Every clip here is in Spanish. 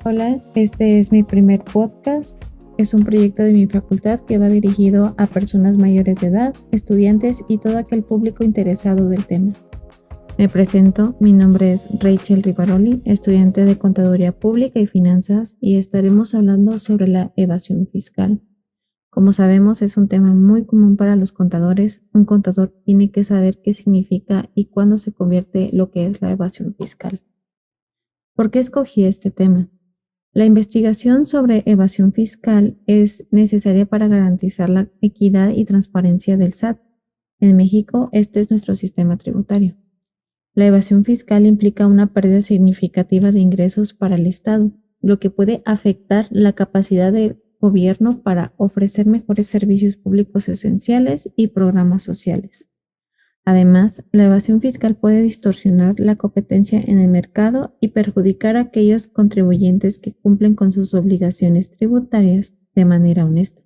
Hola, este es mi primer podcast. Es un proyecto de mi facultad que va dirigido a personas mayores de edad, estudiantes y todo aquel público interesado del tema. Me presento, mi nombre es Rachel Rivaroli, estudiante de Contaduría Pública y Finanzas, y estaremos hablando sobre la evasión fiscal. Como sabemos, es un tema muy común para los contadores. Un contador tiene que saber qué significa y cuándo se convierte lo que es la evasión fiscal. ¿Por qué escogí este tema? La investigación sobre evasión fiscal es necesaria para garantizar la equidad y transparencia del SAT. En México, este es nuestro sistema tributario. La evasión fiscal implica una pérdida significativa de ingresos para el Estado, lo que puede afectar la capacidad del gobierno para ofrecer mejores servicios públicos esenciales y programas sociales. Además, la evasión fiscal puede distorsionar la competencia en el mercado y perjudicar a aquellos contribuyentes que cumplen con sus obligaciones tributarias de manera honesta.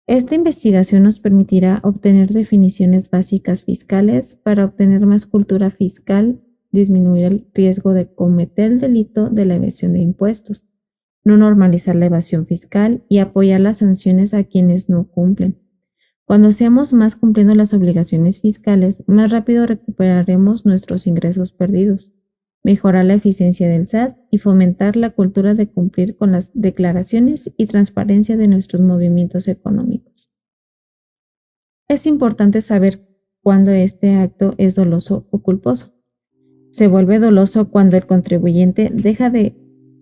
Esta investigación nos permitirá obtener definiciones básicas fiscales para obtener más cultura fiscal, disminuir el riesgo de cometer el delito de la evasión de impuestos, no normalizar la evasión fiscal y apoyar las sanciones a quienes no cumplen. Cuando seamos más cumpliendo las obligaciones fiscales, más rápido recuperaremos nuestros ingresos perdidos, mejorar la eficiencia del SAT y fomentar la cultura de cumplir con las declaraciones y transparencia de nuestros movimientos económicos. Es importante saber cuándo este acto es doloso o culposo. Se vuelve doloso cuando el contribuyente deja de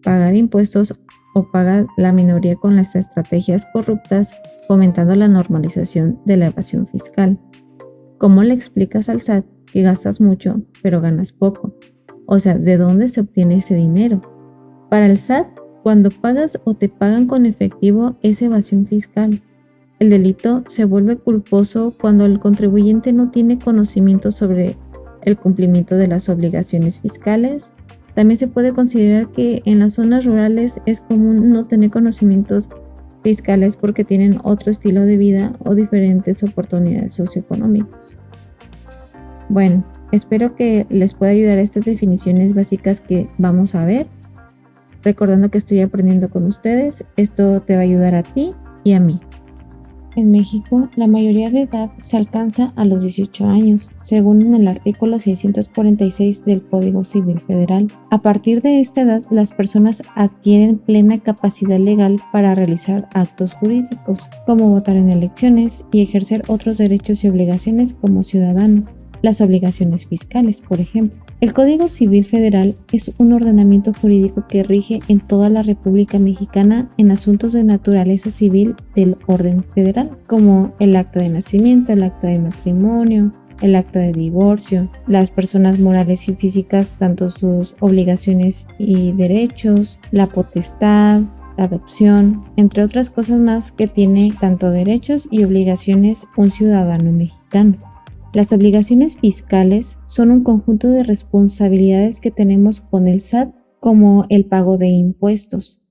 pagar impuestos o paga la minoría con las estrategias corruptas, fomentando la normalización de la evasión fiscal. ¿Cómo le explicas al SAT que gastas mucho, pero ganas poco? O sea, ¿de dónde se obtiene ese dinero? Para el SAT, cuando pagas o te pagan con efectivo, es evasión fiscal. El delito se vuelve culposo cuando el contribuyente no tiene conocimiento sobre el cumplimiento de las obligaciones fiscales. También se puede considerar que en las zonas rurales es común no tener conocimientos fiscales porque tienen otro estilo de vida o diferentes oportunidades socioeconómicas. Bueno, espero que les pueda ayudar estas definiciones básicas que vamos a ver. Recordando que estoy aprendiendo con ustedes, esto te va a ayudar a ti y a mí. En México, la mayoría de edad se alcanza a los 18 años, según en el artículo 646 del Código Civil Federal. A partir de esta edad, las personas adquieren plena capacidad legal para realizar actos jurídicos, como votar en elecciones y ejercer otros derechos y obligaciones como ciudadano. Las obligaciones fiscales, por ejemplo. El Código Civil Federal es un ordenamiento jurídico que rige en toda la República Mexicana en asuntos de naturaleza civil del orden federal, como el acta de nacimiento, el acta de matrimonio, el acta de divorcio, las personas morales y físicas, tanto sus obligaciones y derechos, la potestad, la adopción, entre otras cosas más que tiene tanto derechos y obligaciones un ciudadano mexicano. Las obligaciones fiscales son un conjunto de responsabilidades que tenemos con el SAT, como el pago de impuestos.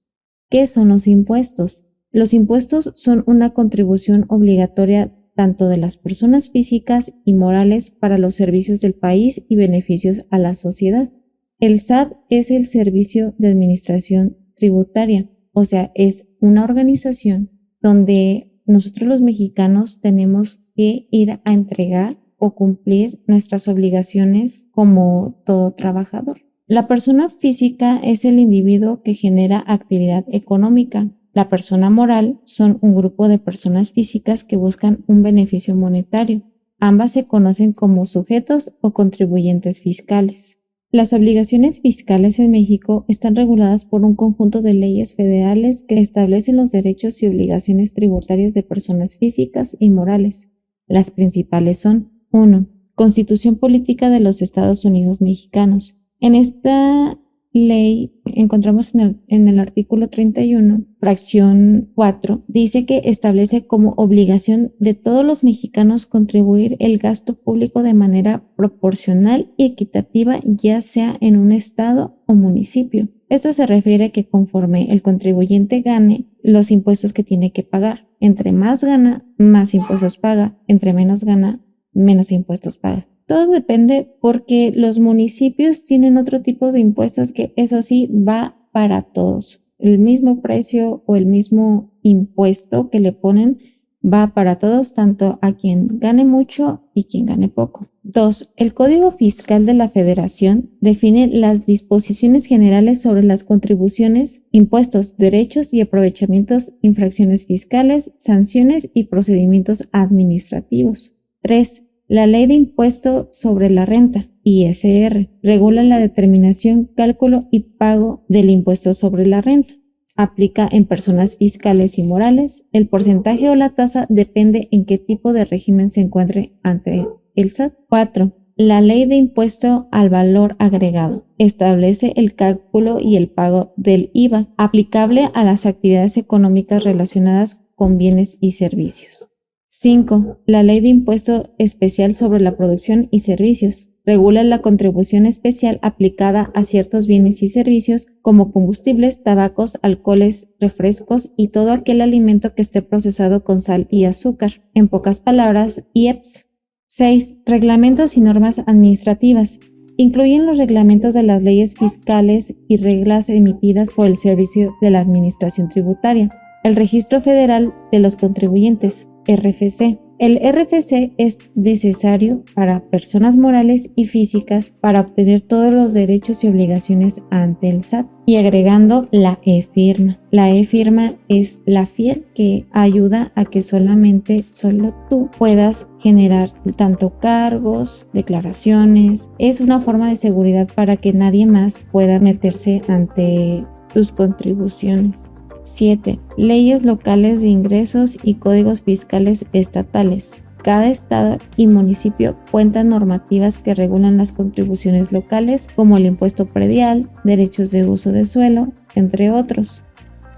¿Qué son los impuestos? Los impuestos son una contribución obligatoria tanto de las personas físicas y morales para los servicios del país y beneficios a la sociedad. El SAT es el Servicio de Administración Tributaria, o sea, es una organización donde nosotros los mexicanos tenemos que ir a entregar o cumplir nuestras obligaciones como todo trabajador. La persona física es el individuo que genera actividad económica. La persona moral son un grupo de personas físicas que buscan un beneficio monetario. Ambas se conocen como sujetos o contribuyentes fiscales. Las obligaciones fiscales en México están reguladas por un conjunto de leyes federales que establecen los derechos y obligaciones tributarias de personas físicas y morales. Las principales son: 1. Constitución Política de los Estados Unidos Mexicanos. En esta ley encontramos en el artículo 31, fracción 4, dice que establece como obligación de todos los mexicanos contribuir el gasto público de manera proporcional y equitativa, ya sea en un estado o municipio. Esto se refiere a que conforme el contribuyente gane los impuestos que tiene que pagar. Entre más gana, más impuestos paga. Entre menos gana, menos impuestos paga. Todo depende porque los municipios tienen otro tipo de impuestos que eso sí va para todos. El mismo precio o el mismo impuesto que le ponen va para todos, tanto a quien gane mucho y quien gane poco. 2. El Código Fiscal de la Federación define las disposiciones generales sobre las contribuciones, impuestos, derechos y aprovechamientos, infracciones fiscales, sanciones y procedimientos administrativos. 3. La Ley de Impuesto sobre la Renta, ISR, regula la determinación, cálculo y pago del impuesto sobre la renta. Aplica en personas fiscales y morales. El porcentaje o la tasa depende en qué tipo de régimen se encuentre ante el SAT. 4. La Ley de Impuesto al Valor Agregado establece el cálculo y el pago del IVA aplicable a las actividades económicas relacionadas con bienes y servicios. 5. La Ley de Impuesto Especial sobre la Producción y Servicios regula la contribución especial aplicada a ciertos bienes y servicios como combustibles, tabacos, alcoholes, refrescos y todo aquel alimento que esté procesado con sal y azúcar. En pocas palabras, IEPS. 6. Reglamentos y normas administrativas. Incluyen los reglamentos de las leyes fiscales y reglas emitidas por el Servicio de la Administración Tributaria. El Registro Federal de los Contribuyentes, RFC. El RFC es necesario para personas morales y físicas para obtener todos los derechos y obligaciones ante el SAT. Y agregando la e-firma. La e-firma es la fiel que ayuda a que solo tú puedas generar tanto cargos, declaraciones. Es una forma de seguridad para que nadie más pueda meterse ante tus contribuciones. 7. Leyes locales de ingresos y códigos fiscales estatales. Cada estado y municipio cuentan normativas que regulan las contribuciones locales, como el impuesto predial, derechos de uso de suelo, entre otros.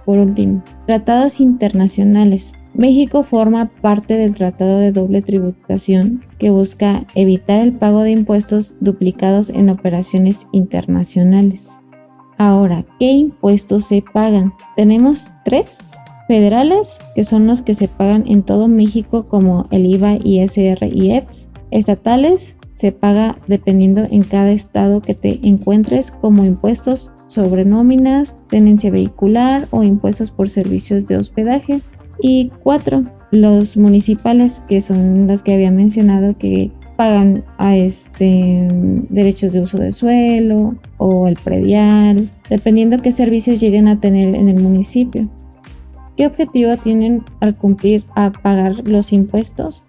Por último, tratados internacionales. México forma parte del Tratado de Doble Tributación, que busca evitar el pago de impuestos duplicados en operaciones internacionales. Ahora, ¿qué impuestos se pagan? Tenemos 3 federales, que son los que se pagan en todo México, como el IVA, ISR y EPS. Estatales se paga dependiendo en cada estado que te encuentres, como impuestos sobre nóminas, tenencia vehicular o impuestos por servicios de hospedaje. Y 4, los municipales, que son los que había mencionado, que pagan a derechos de uso de suelo o el predial, dependiendo qué servicios lleguen a tener en el municipio. ¿Qué objetivo tienen al cumplir a pagar los impuestos?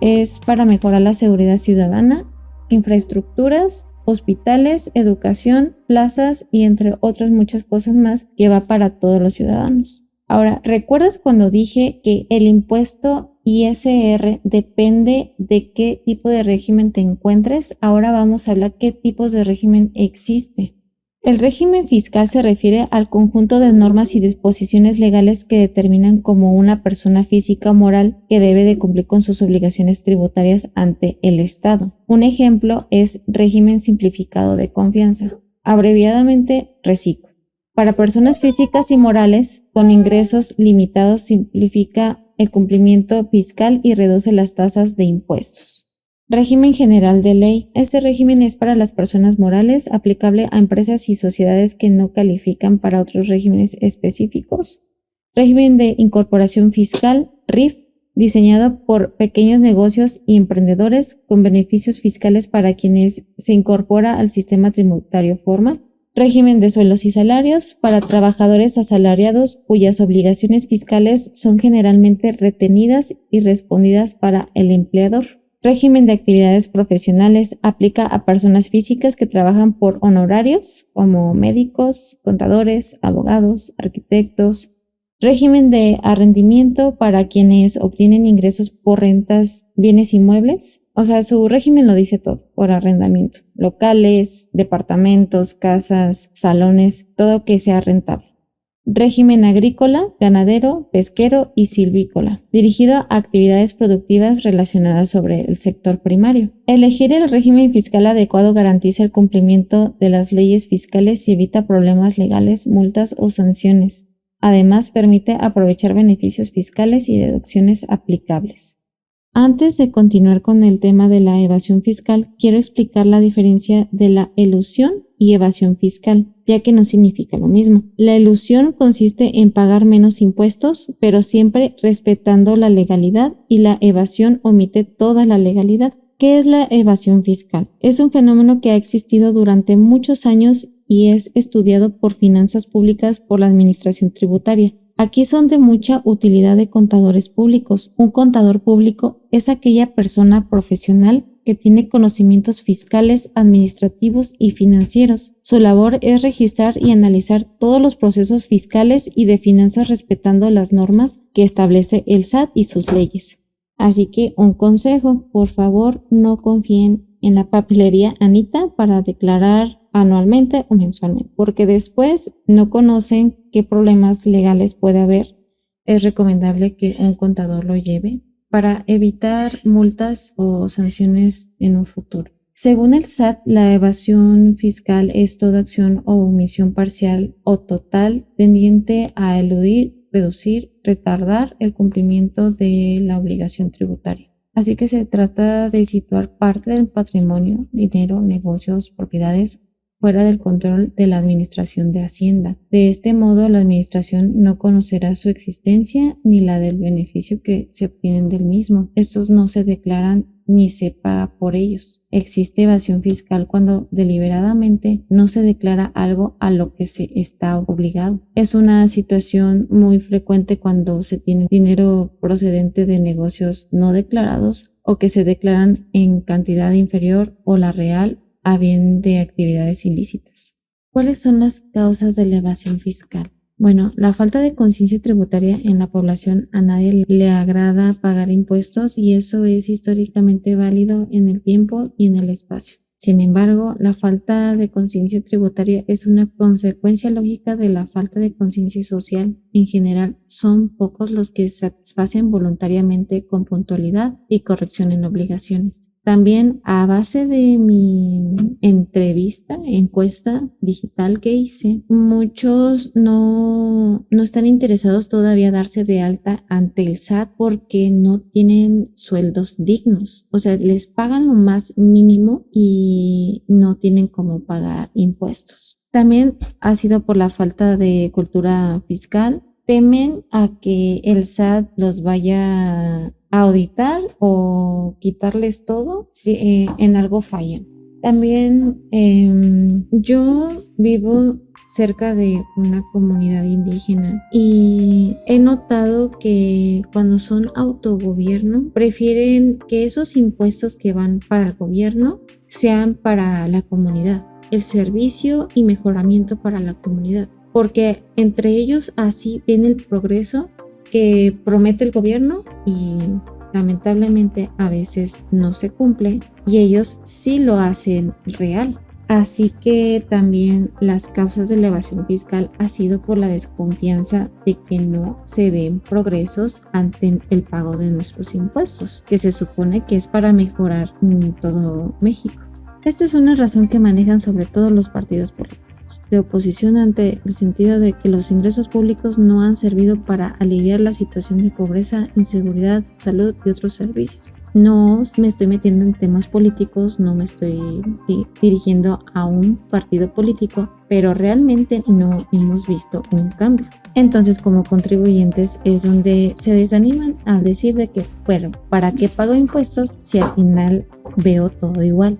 Es para mejorar la seguridad ciudadana, infraestructuras, hospitales, educación, plazas y entre otras muchas cosas más que va para todos los ciudadanos. Ahora, ¿recuerdas cuando dije que el impuesto ISR depende de qué tipo de régimen te encuentres? Ahora vamos a hablar qué tipos de régimen existe. El régimen fiscal se refiere al conjunto de normas y disposiciones legales que determinan como una persona física o moral que debe de cumplir con sus obligaciones tributarias ante el Estado. Un ejemplo es régimen simplificado de confianza, abreviadamente RECICO. Para personas físicas y morales con ingresos limitados simplifica el cumplimiento fiscal y reduce las tasas de impuestos. Régimen general de ley. Este régimen es para las personas morales, aplicable a empresas y sociedades que no califican para otros regímenes específicos. Régimen de incorporación fiscal, RIF, diseñado por pequeños negocios y emprendedores con beneficios fiscales para quienes se incorpora al sistema tributario formal. Régimen de sueldos y salarios para trabajadores asalariados cuyas obligaciones fiscales son generalmente retenidas y respondidas para el empleador. Régimen de actividades profesionales aplica a personas físicas que trabajan por honorarios, como médicos, contadores, abogados, arquitectos. Régimen de arrendamiento para quienes obtienen ingresos por rentas, bienes inmuebles. O sea, su régimen lo dice todo, por arrendamiento. Locales, departamentos, casas, salones, todo que sea rentable. Régimen agrícola, ganadero, pesquero y silvícola, dirigido a actividades productivas relacionadas sobre el sector primario. Elegir el régimen fiscal adecuado garantiza el cumplimiento de las leyes fiscales y evita problemas legales, multas o sanciones. Además, permite aprovechar beneficios fiscales y deducciones aplicables. Antes de continuar con el tema de la evasión fiscal, quiero explicar la diferencia de la elusión y evasión fiscal. ya que no significa lo mismo. La elusión consiste en pagar menos impuestos, pero siempre respetando la legalidad, y la evasión omite toda la legalidad. ¿Qué es la evasión fiscal? Es un fenómeno que ha existido durante muchos años y es estudiado por finanzas públicas por la administración tributaria. Aquí son de mucha utilidad de contadores públicos. Un contador público es aquella persona profesional que tiene conocimientos fiscales, administrativos y financieros. Su labor es registrar y analizar todos los procesos fiscales y de finanzas respetando las normas que establece el SAT y sus leyes. Así que un consejo, por favor, no confíen en la papelería Anita para declarar anualmente o mensualmente, porque después no conocen qué problemas legales puede haber. Es recomendable que un contador lo lleve para evitar multas o sanciones en un futuro. Según el SAT, la evasión fiscal es toda acción o omisión parcial o total tendiente a eludir, reducir, retardar el cumplimiento de la obligación tributaria. Así que se trata de situar parte del patrimonio, dinero, negocios, propiedades fuera del control de la Administración de Hacienda. De este modo, la Administración no conocerá su existencia ni la del beneficio que se obtienen del mismo. Estos no se declaran ni se paga por ellos. Existe evasión fiscal cuando deliberadamente no se declara algo a lo que se está obligado. Es una situación muy frecuente cuando se tiene dinero procedente de negocios no declarados o que se declaran en cantidad inferior o la real a bien de actividades ilícitas. ¿Cuáles son las causas de la evasión fiscal? Bueno, la falta de conciencia tributaria en la población. A nadie le agrada pagar impuestos y eso es históricamente válido en el tiempo y en el espacio. Sin embargo, la falta de conciencia tributaria es una consecuencia lógica de la falta de conciencia social. En general, son pocos los que satisfacen voluntariamente con puntualidad y corrección en obligaciones. También a base de mi encuesta digital que hice, muchos no están interesados todavía darse de alta ante el SAT porque no tienen sueldos dignos. O sea, les pagan lo más mínimo y no tienen cómo pagar impuestos. También ha sido por la falta de cultura fiscal. Temen a que el SAT los vaya a auditar o quitarles todo si en algo fallan. También yo vivo cerca de una comunidad indígena y he notado que cuando son autogobierno prefieren que esos impuestos que van para el gobierno sean para la comunidad, el servicio y mejoramiento para la comunidad, porque entre ellos así viene el progreso que promete el gobierno y lamentablemente a veces no se cumple y ellos sí lo hacen real. Así que también las causas de la evasión fiscal ha sido por la desconfianza de que no se ven progresos ante el pago de nuestros impuestos, que se supone que es para mejorar todo México. Esta es una razón que manejan sobre todo los partidos políticos de oposición ante el sentido de que los ingresos públicos no han servido para aliviar la situación de pobreza, inseguridad, salud y otros servicios. No me estoy metiendo en temas políticos, no me estoy dirigiendo a un partido político, pero realmente no hemos visto un cambio. Entonces, como contribuyentes es donde se desaniman al decir de que, bueno, ¿para qué pago impuestos si al final veo todo igual?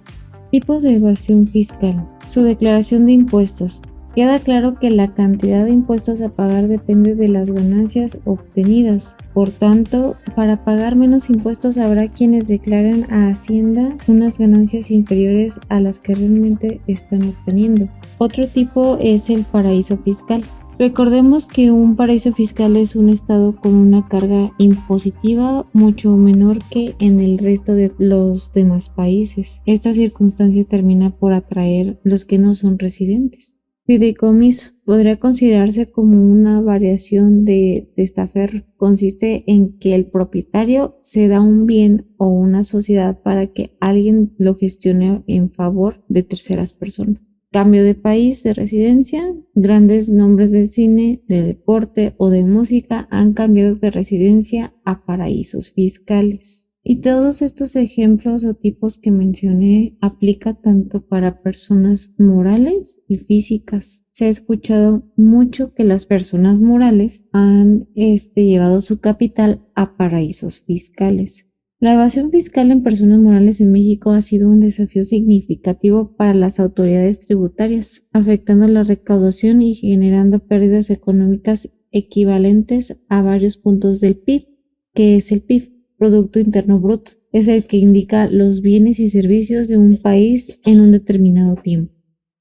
Tipos de evasión fiscal. Su declaración de impuestos. Queda claro que la cantidad de impuestos a pagar depende de las ganancias obtenidas. Por tanto, para pagar menos impuestos habrá quienes declaren a Hacienda unas ganancias inferiores a las que realmente están obteniendo. Otro tipo es el paraíso fiscal. Recordemos que un paraíso fiscal es un estado con una carga impositiva mucho menor que en el resto de los demás países. Esta circunstancia termina por atraer los que no son residentes. Fideicomiso podría considerarse como una variación de testaferro. Consiste en que el propietario se da un bien o una sociedad para que alguien lo gestione en favor de terceras personas. Cambio de país de residencia. Grandes nombres del cine, de deporte o de música han cambiado de residencia a paraísos fiscales. Y todos estos ejemplos o tipos que mencioné aplica tanto para personas morales y físicas. Se ha escuchado mucho que las personas morales han llevado su capital a paraísos fiscales. La evasión fiscal en personas morales en México ha sido un desafío significativo para las autoridades tributarias, afectando la recaudación y generando pérdidas económicas equivalentes a varios puntos del PIB. ¿Qué es el PIB? Producto Interno Bruto. Es el que indica los bienes y servicios de un país en un determinado tiempo.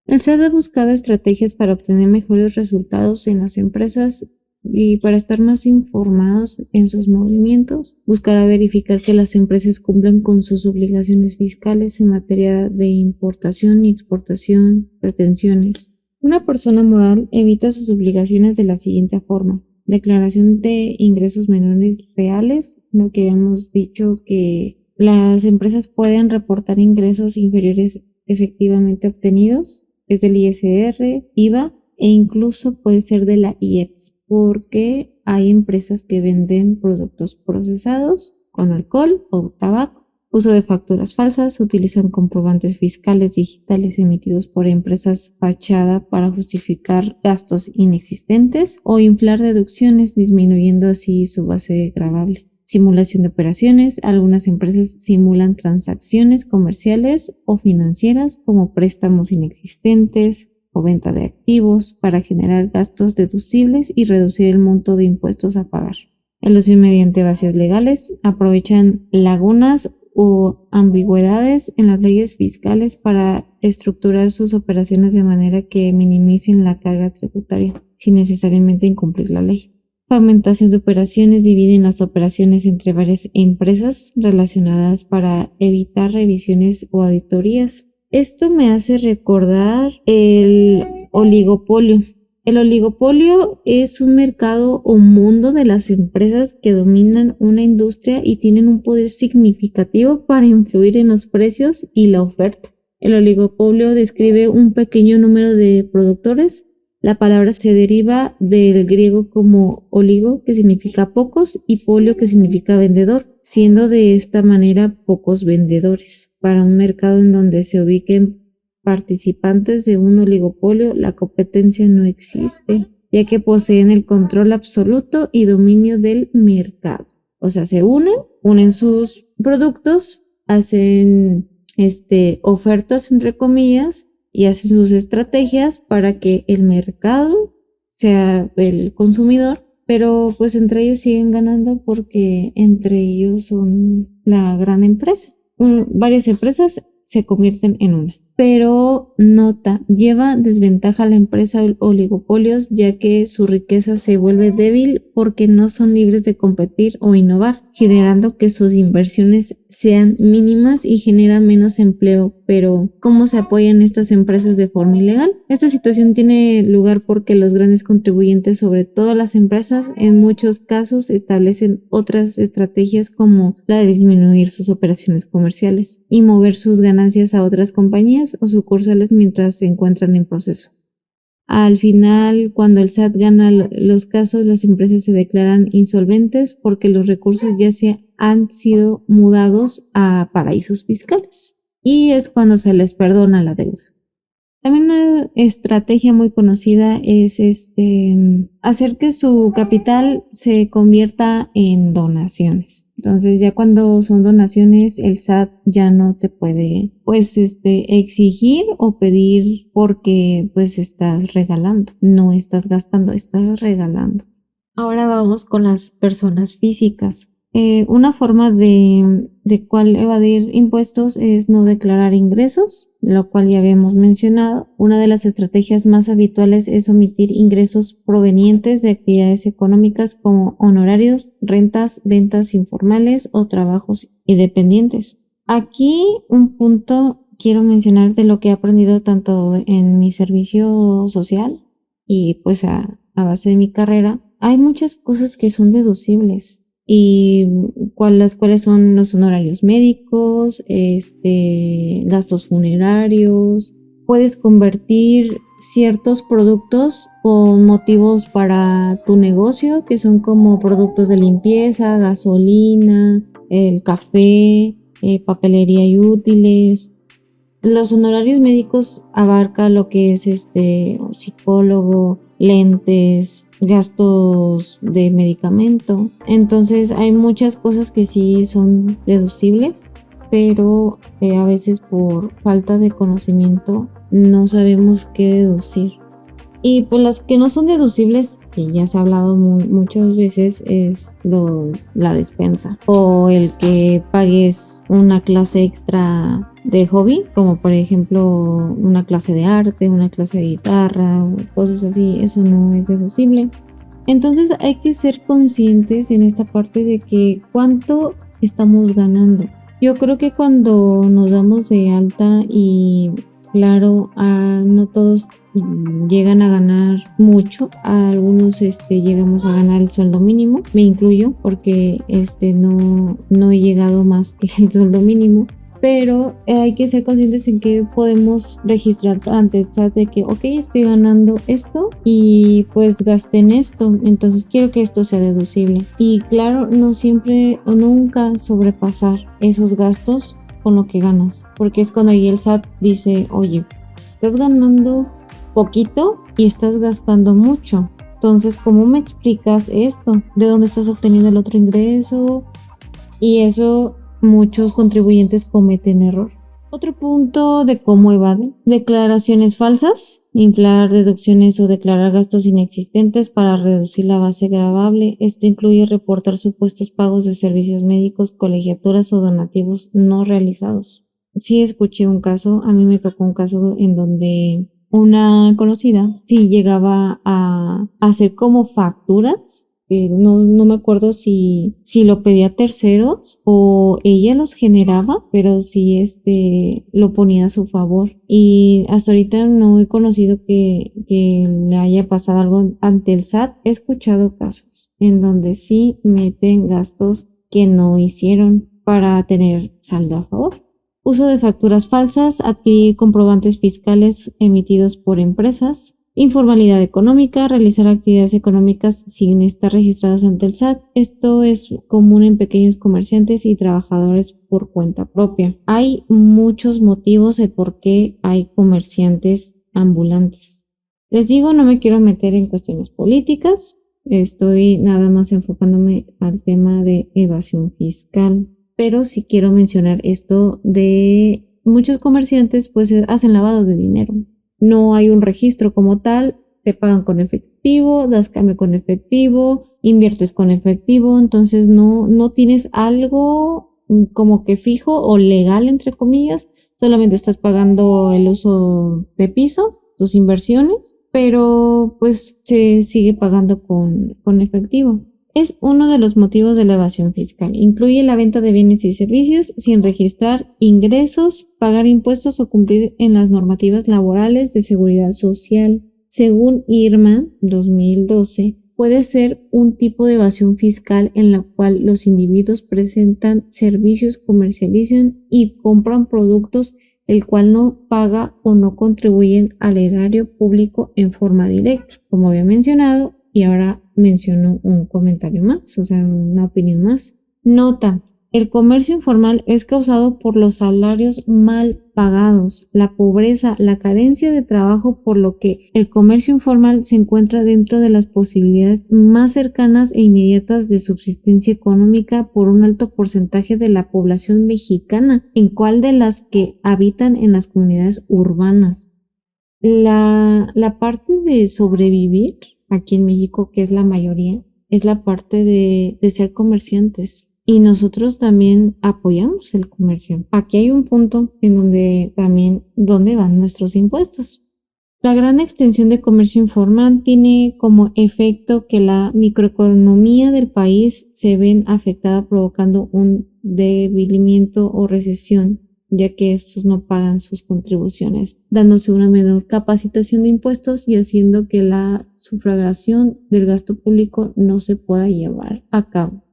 El SAT ha buscado estrategias para obtener mejores resultados en las empresas y para estar más informados en sus movimientos. Buscará verificar que las empresas cumplen con sus obligaciones fiscales en materia de importación y exportación, retenciones. Una persona moral evita sus obligaciones de la siguiente forma. Declaración de ingresos menores reales, lo que habíamos dicho que las empresas pueden reportar ingresos inferiores efectivamente obtenidos, es del ISR, IVA e incluso puede ser de la IEPS, porque hay empresas que venden productos procesados con alcohol o tabaco. Uso de facturas falsas, utilizan comprobantes fiscales digitales emitidos por empresas fachada para justificar gastos inexistentes o inflar deducciones, disminuyendo así su base gravable. Simulación de operaciones. Algunas empresas simulan transacciones comerciales o financieras como préstamos inexistentes o venta de activos para generar gastos deducibles y reducir el monto de impuestos a pagar. Elusión mediante vacíos legales. Aprovechan lagunas o ambigüedades en las leyes fiscales para estructurar sus operaciones de manera que minimicen la carga tributaria sin necesariamente incumplir la ley. Fragmentación de operaciones. Dividen las operaciones entre varias empresas relacionadas para evitar revisiones o auditorías. Esto me hace recordar el oligopolio. El oligopolio es un mercado o mundo de las empresas que dominan una industria y tienen un poder significativo para influir en los precios y la oferta. El oligopolio describe un pequeño número de productores. La palabra se deriva del griego como oligo, que significa pocos, y polio, que significa vendedor, siendo de esta manera pocos vendedores. Para un mercado en donde se ubiquen participantes de un oligopolio, la competencia no existe, ya que poseen el control absoluto y dominio del mercado. O sea, se unen sus productos, hacen ofertas entre comillas y hacen sus estrategias para que el mercado sea el consumidor, pero pues entre ellos siguen ganando porque entre ellos son la gran empresa. Varias empresas se convierten en una. Pero nota, lleva desventaja a la empresa oligopolios ya que su riqueza se vuelve débil porque no son libres de competir o innovar, generando que sus inversiones sean mínimas y genera menos empleo. Pero ¿cómo se apoyan estas empresas de forma ilegal? Esta situación tiene lugar porque los grandes contribuyentes, sobre todo las empresas, en muchos casos establecen otras estrategias como la de disminuir sus operaciones comerciales y mover sus ganancias a otras compañías o sucursales mientras se encuentran en proceso. Al final, cuando el SAT gana los casos, las empresas se declaran insolventes porque los recursos ya se han sido mudados a paraísos fiscales. Y es cuando se les perdona la deuda. También una estrategia muy conocida es hacer que su capital se convierta en donaciones. Entonces ya cuando son donaciones, el SAT ya no te puede exigir o pedir porque pues estás regalando, no estás gastando, estás regalando. Ahora vamos con las personas físicas. Una forma de cuál evadir impuestos es no declarar ingresos, lo cual ya habíamos mencionado. Una de las estrategias más habituales es omitir ingresos provenientes de actividades económicas como honorarios, rentas, ventas informales o trabajos independientes. Aquí un punto quiero mencionar de lo que he aprendido tanto en mi servicio social y pues a base de mi carrera. Hay muchas cosas que son deducibles. Y las cuales son los honorarios médicos, gastos funerarios. Puedes convertir ciertos productos con motivos para tu negocio, que son como productos de limpieza, gasolina, el café, papelería y útiles. Los honorarios médicos abarca lo que es psicólogo, lentes, gastos de medicamento. Entonces hay muchas cosas que sí son deducibles, pero a veces por falta de conocimiento no sabemos qué deducir. Y pues las que no son deducibles, que ya se ha hablado muchas veces, es la despensa. O el que pagues una clase extra de hobby, como por ejemplo una clase de arte, una clase de guitarra, o cosas así, eso no es deducible. Entonces hay que ser conscientes en esta parte de que cuánto estamos ganando. Yo creo que cuando nos damos de alta y claro, no todos llegan a ganar mucho, algunos llegamos a ganar el sueldo mínimo, me incluyo porque no he llegado más que el sueldo mínimo, pero hay que ser conscientes en que podemos registrar ante el SAT de que ok, estoy ganando esto y pues gasté en esto, entonces quiero que esto sea deducible. Y claro, no siempre o nunca sobrepasar esos gastos con lo que ganas, porque es cuando ahí el SAT dice, oye, pues estás ganando poquito y estás gastando mucho, entonces ¿cómo me explicas esto? ¿De dónde estás obteniendo el otro ingreso? Y eso muchos contribuyentes cometen error. Otro punto de cómo evaden: declaraciones falsas, inflar deducciones o declarar gastos inexistentes para reducir la base gravable. Esto incluye reportar supuestos pagos de servicios médicos, colegiaturas o donativos no realizados. Sí escuché un caso, a mí me tocó un caso en donde una conocida sí llegaba a hacer como facturas. No me acuerdo si lo pedía a terceros o ella los generaba, pero sí lo ponía a su favor. Y hasta ahorita no he conocido que le haya pasado algo ante el SAT. He escuchado casos en donde sí meten gastos que no hicieron para tener saldo a favor. Uso de facturas falsas, adquirir comprobantes fiscales emitidos por empresas. Informalidad económica, realizar actividades económicas sin estar registrados ante el SAT. Esto es común en pequeños comerciantes y trabajadores por cuenta propia. Hay muchos motivos de por qué hay comerciantes ambulantes. Les digo, no me quiero meter en cuestiones políticas, estoy nada más enfocándome al tema de evasión fiscal, pero sí quiero mencionar esto de muchos comerciantes pues hacen lavado de dinero. No hay un registro como tal, te pagan con efectivo, das cambio con efectivo, inviertes con efectivo, entonces no tienes algo como que fijo o legal, entre comillas, solamente estás pagando el uso de piso, tus inversiones, pero pues se sigue pagando con efectivo. Es uno de los motivos de la evasión fiscal. Incluye la venta de bienes y servicios sin registrar ingresos, pagar impuestos o cumplir en las normativas laborales de seguridad social. Según IRMA 2012, puede ser un tipo de evasión fiscal en la cual los individuos presentan servicios, comercializan y compran productos el cual no paga o no contribuyen al erario público en forma directa, como había mencionado. Y ahora menciono un comentario más, o sea, una opinión más. Nota: el comercio informal es causado por los salarios mal pagados, la pobreza, la carencia de trabajo, por lo que el comercio informal se encuentra dentro de las posibilidades más cercanas e inmediatas de subsistencia económica por un alto porcentaje de la población mexicana, en cual de las que habitan en las comunidades urbanas. La parte de sobrevivir aquí en México, que es la mayoría, es la parte de ser comerciantes. Y nosotros también apoyamos el comercio. Aquí hay un punto en donde también, ¿dónde van nuestros impuestos? La gran extensión de comercio informal tiene como efecto que la microeconomía del país se ven afectada, provocando un debilitamiento o recesión, ya que estos no pagan sus contribuciones, dándose una menor capacitación de impuestos y haciendo que la sufragación del gasto público no se pueda llevar a cabo.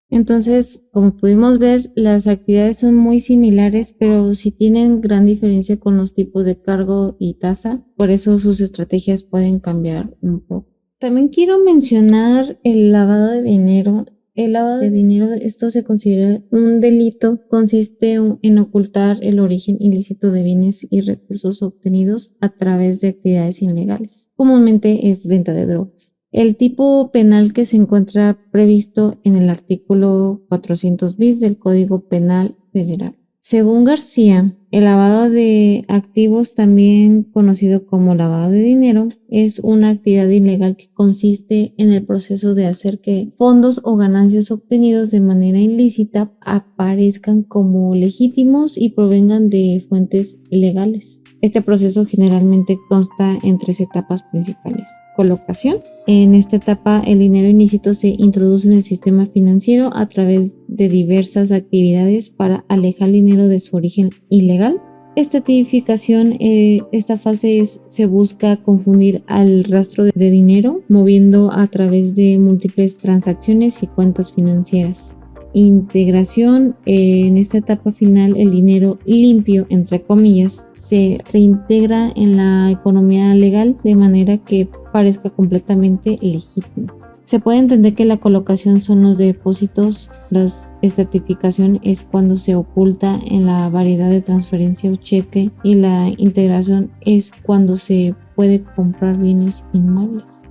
Entonces, como pudimos ver, las actividades son muy similares, pero sí tienen gran diferencia con los tipos de cargo y tasa, por eso sus estrategias pueden cambiar un poco. También quiero mencionar el lavado de dinero. El lavado de dinero, esto se considera un delito, consiste en ocultar el origen ilícito de bienes y recursos obtenidos a través de actividades ilegales. Comúnmente es venta de drogas. El tipo penal que se encuentra previsto en el artículo 400 bis del Código Penal Federal. Según García, el lavado de activos, también conocido como lavado de dinero, es una actividad ilegal que consiste en el proceso de hacer que fondos o ganancias obtenidos de manera ilícita aparezcan como legítimos y provengan de fuentes legales. Este proceso generalmente consta en 3 etapas principales. Colocación. En esta etapa, el dinero ilícito se introduce en el sistema financiero a través de diversas actividades para alejar el dinero de su origen ilegal. Esta tipificación, esta fase se busca confundir al rastro de dinero, moviendo a través de múltiples transacciones y cuentas financieras. Integración. En esta etapa final, el dinero limpio, entre comillas, se reintegra en la economía legal de manera que parezca completamente legítimo. Se puede entender que la colocación son los depósitos, la estratificación es cuando se oculta en la variedad de transferencia o cheque, y la integración es cuando se puede comprar bienes inmuebles.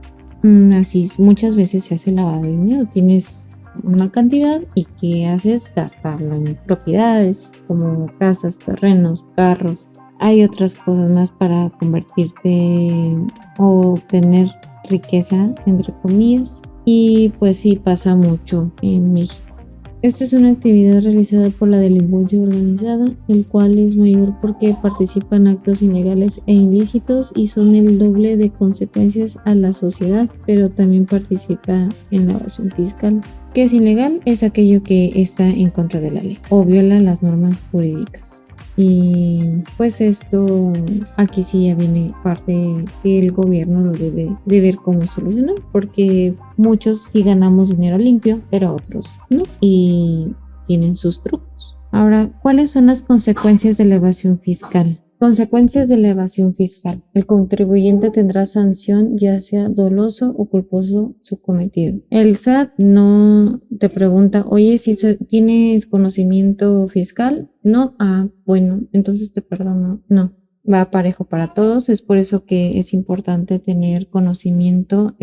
Así es, muchas veces se hace lavado de dinero. Tienes una cantidad y ¿qué haces? Gastarlo en propiedades como casas, terrenos, carros. Hay otras cosas más para convertirte o tener riqueza, entre comillas, y pues sí pasa mucho en México. Esta es una actividad realizada por la delincuencia organizada, el cual es mayor porque participan actos ilegales e ilícitos y son el doble de consecuencias a la sociedad, pero también participa en la evasión fiscal. ¿Qué es ilegal? Es aquello que está en contra de la ley o viola las normas jurídicas. Y pues esto aquí sí ya viene parte que el gobierno lo debe de ver cómo solucionar, porque muchos sí ganamos dinero limpio, pero otros no, y tienen sus trucos. Ahora, ¿cuáles son las consecuencias de la evasión fiscal? Consecuencias de la evasión fiscal. El contribuyente tendrá sanción, ya sea doloso o culposo su cometido. El SAT no te pregunta, oye, si tienes conocimiento fiscal. No, bueno, entonces te perdono. No, va parejo para todos. Es por eso que es importante tener conocimiento,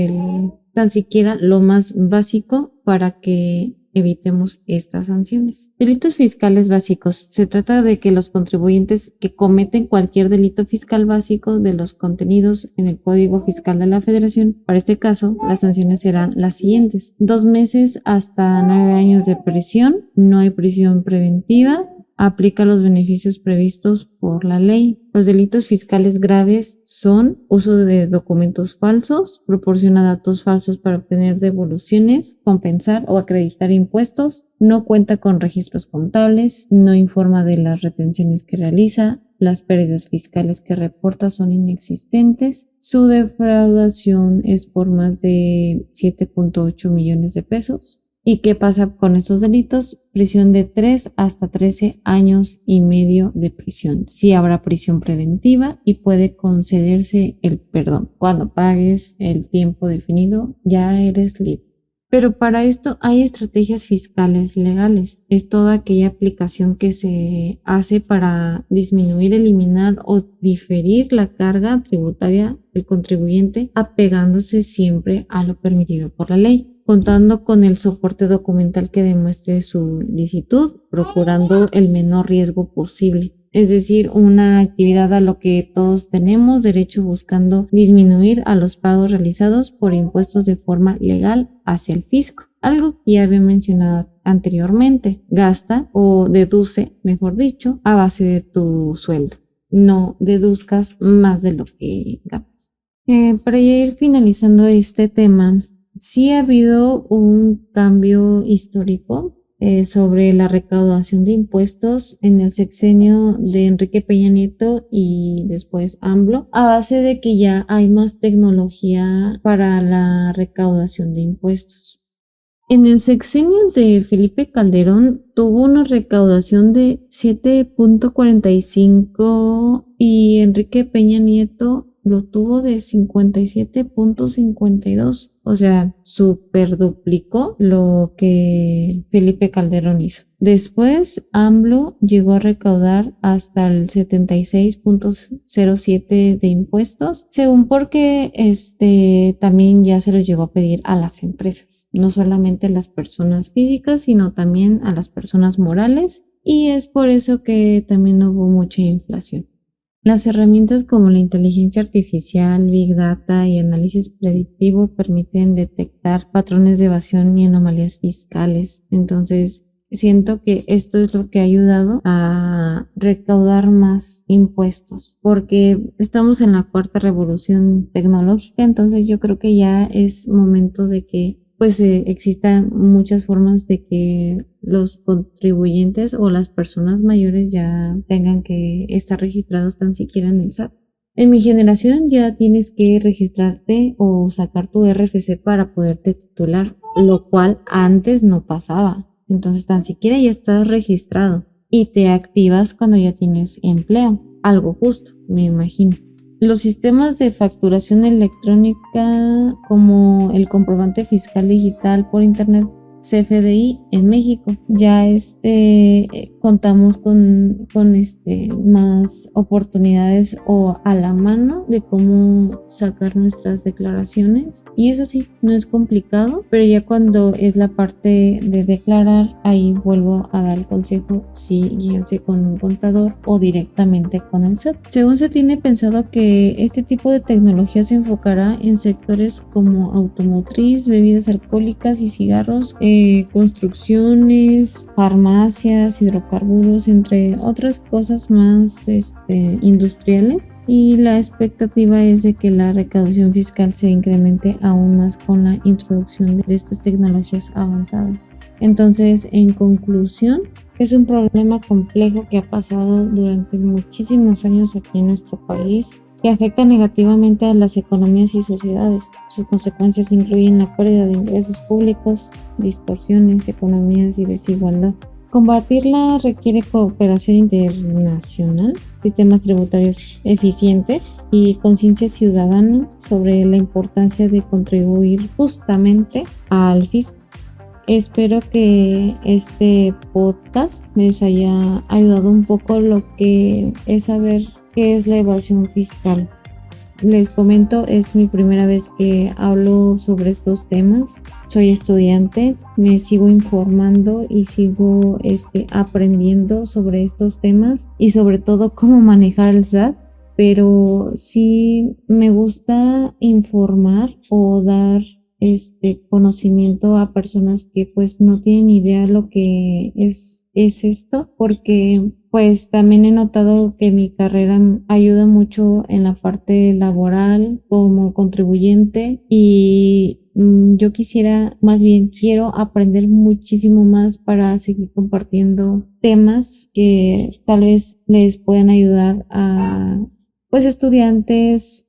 tan siquiera lo más básico, para que evitemos estas sanciones. Delitos fiscales básicos. Se trata de que los contribuyentes que cometen cualquier delito fiscal básico de los contenidos en el Código Fiscal de la Federación, para este caso, las sanciones serán las siguientes: 2 meses hasta 9 años de prisión. No hay prisión preventiva. Aplica los beneficios previstos por la ley. Los delitos fiscales graves son uso de documentos falsos, proporciona datos falsos para obtener devoluciones, compensar o acreditar impuestos, no cuenta con registros contables, no informa de las retenciones que realiza, las pérdidas fiscales que reporta son inexistentes, su defraudación es por más de 7.8 millones de pesos. ¿Y qué pasa con estos delitos? Prisión de 3 hasta 13 años y medio de prisión. Sí habrá prisión preventiva y puede concederse el perdón. Cuando pagues el tiempo definido, ya eres libre. Pero para esto hay estrategias fiscales legales. Es toda aquella aplicación que se hace para disminuir, eliminar o diferir la carga tributaria del contribuyente, apegándose siempre a lo permitido por la ley, contando con el soporte documental que demuestre su licitud, procurando el menor riesgo posible. Es decir, una actividad a lo que todos tenemos derecho, buscando disminuir a los pagos realizados por impuestos de forma legal hacia el fisco. Algo que ya había mencionado anteriormente: gasta o deduce, mejor dicho, a base de tu sueldo. No deduzcas más de lo que ganas. Para ir finalizando este tema, sí ha habido un cambio histórico sobre la recaudación de impuestos en el sexenio de Enrique Peña Nieto y después AMLO, a base de que ya hay más tecnología para la recaudación de impuestos. En el sexenio de Felipe Calderón tuvo una recaudación de 7.45 y Enrique Peña Nieto lo tuvo de 57.52. o sea, super duplicó lo que Felipe Calderón hizo. Después, AMLO llegó a recaudar hasta el 76.07 de impuestos, según porque también ya se los llegó a pedir a las empresas, no solamente a las personas físicas, sino también a las personas morales, y es por eso que también hubo mucha inflación. Las herramientas como la inteligencia artificial, Big Data y análisis predictivo permiten detectar patrones de evasión y anomalías fiscales. Entonces, siento que esto es lo que ha ayudado a recaudar más impuestos, porque estamos en la cuarta revolución tecnológica, entonces yo creo que ya es momento de que pues existan muchas formas de que los contribuyentes o las personas mayores ya tengan que estar registrados tan siquiera en el SAT. En mi generación ya tienes que registrarte o sacar tu RFC para poderte titular, lo cual antes no pasaba. Entonces tan siquiera ya estás registrado y te activas cuando ya tienes empleo. Algo justo, me imagino. Los sistemas de facturación electrónica como el comprobante fiscal digital por internet CFDI en México. Ya contamos con más oportunidades o a la mano de cómo sacar nuestras declaraciones. Y eso sí, no es complicado, pero ya cuando es la parte de declarar, ahí vuelvo a dar el consejo, si guíense con un contador o directamente con el SAT. Según se tiene pensado que este tipo de tecnología se enfocará en sectores como automotriz, bebidas alcohólicas y cigarros, construcciones, farmacias, hidrocarburos, entre otras cosas más industriales. Y la expectativa es de que la recaudación fiscal se incremente aún más con la introducción de estas tecnologías avanzadas. Entonces, en conclusión, es un problema complejo que ha pasado durante muchísimos años aquí en nuestro país, que afecta negativamente a las economías y sociedades. Sus consecuencias incluyen la pérdida de ingresos públicos, distorsiones, economías y desigualdad. Combatirla requiere cooperación internacional, sistemas tributarios eficientes y conciencia ciudadana sobre la importancia de contribuir justamente al fisco. Espero que este podcast les haya ayudado un poco lo que es saber qué es la evasión fiscal. Les comento, es mi primera vez que hablo sobre estos temas. Soy estudiante, me sigo informando y sigo aprendiendo sobre estos temas y sobre todo cómo manejar el SAT, pero sí me gusta informar o dar conocimiento a personas que pues no tienen idea lo que es esto, porque pues también he notado que mi carrera ayuda mucho en la parte laboral como contribuyente y yo quiero aprender muchísimo más para seguir compartiendo temas que tal vez les puedan ayudar a pues estudiantes,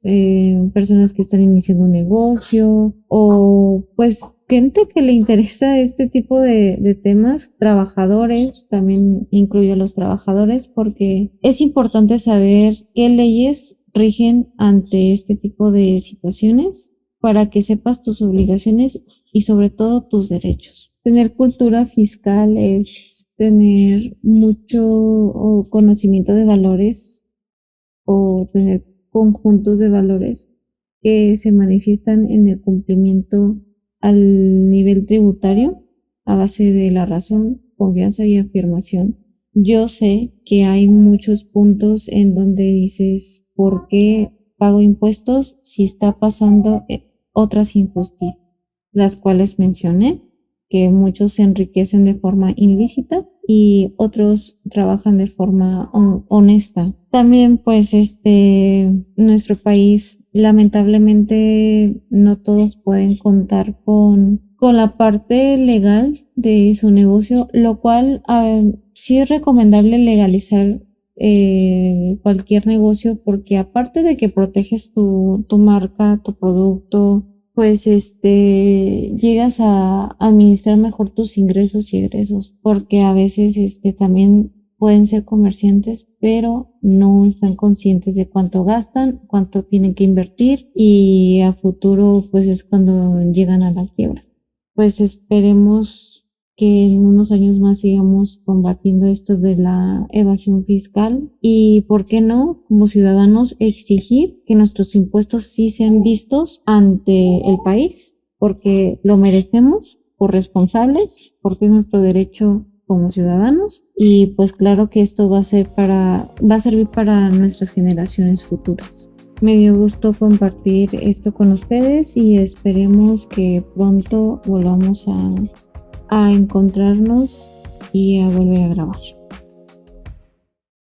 personas que están iniciando un negocio o pues gente que le interesa este tipo de temas, trabajadores, también incluyo a los trabajadores porque es importante saber qué leyes rigen ante este tipo de situaciones para que sepas tus obligaciones y sobre todo tus derechos. Tener cultura fiscal es tener mucho conocimiento de valores o tener conjuntos de valores que se manifiestan en el cumplimiento al nivel tributario a base de la razón, confianza y afirmación. Yo sé que hay muchos puntos en donde dices, ¿por qué pago impuestos si está pasando otras injusticias, las cuales mencioné? Que muchos se enriquecen de forma ilícita y otros trabajan de forma honesta. También pues nuestro país lamentablemente no todos pueden contar con la parte legal de su negocio, lo cual sí es recomendable legalizar cualquier negocio porque aparte de que proteges tu marca, tu producto, pues llegas a administrar mejor tus ingresos y egresos, porque a veces también pueden ser comerciantes, pero no están conscientes de cuánto gastan, cuánto tienen que invertir y a futuro pues es cuando llegan a la quiebra. Pues esperemos que en unos años más sigamos combatiendo esto de la evasión fiscal y, ¿por qué no?, como ciudadanos exigir que nuestros impuestos sí sean vistos ante el país, porque lo merecemos por responsables, porque es nuestro derecho como ciudadanos y pues claro que esto va a servir para nuestras generaciones futuras. Me dio gusto compartir esto con ustedes y esperemos que pronto volvamos a encontrarnos y a volver a grabar.